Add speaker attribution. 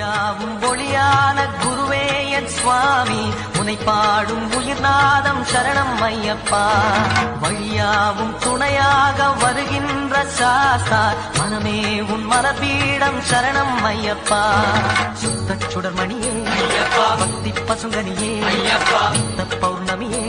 Speaker 1: ஒளியாவும் ஒளியான குருவே என் சுவாமி உனை பாடும் உயிர்நாதம் சரணம் ஐயப்பா. வழியாவும் துணையாக வருகின்ற சாஸ்தா மனமே உன் மரபீடம் சரணம் ஐயப்பா. சுத்த சுடர்மணியே பக்தி பசுங்கனியே பௌர்ணமியே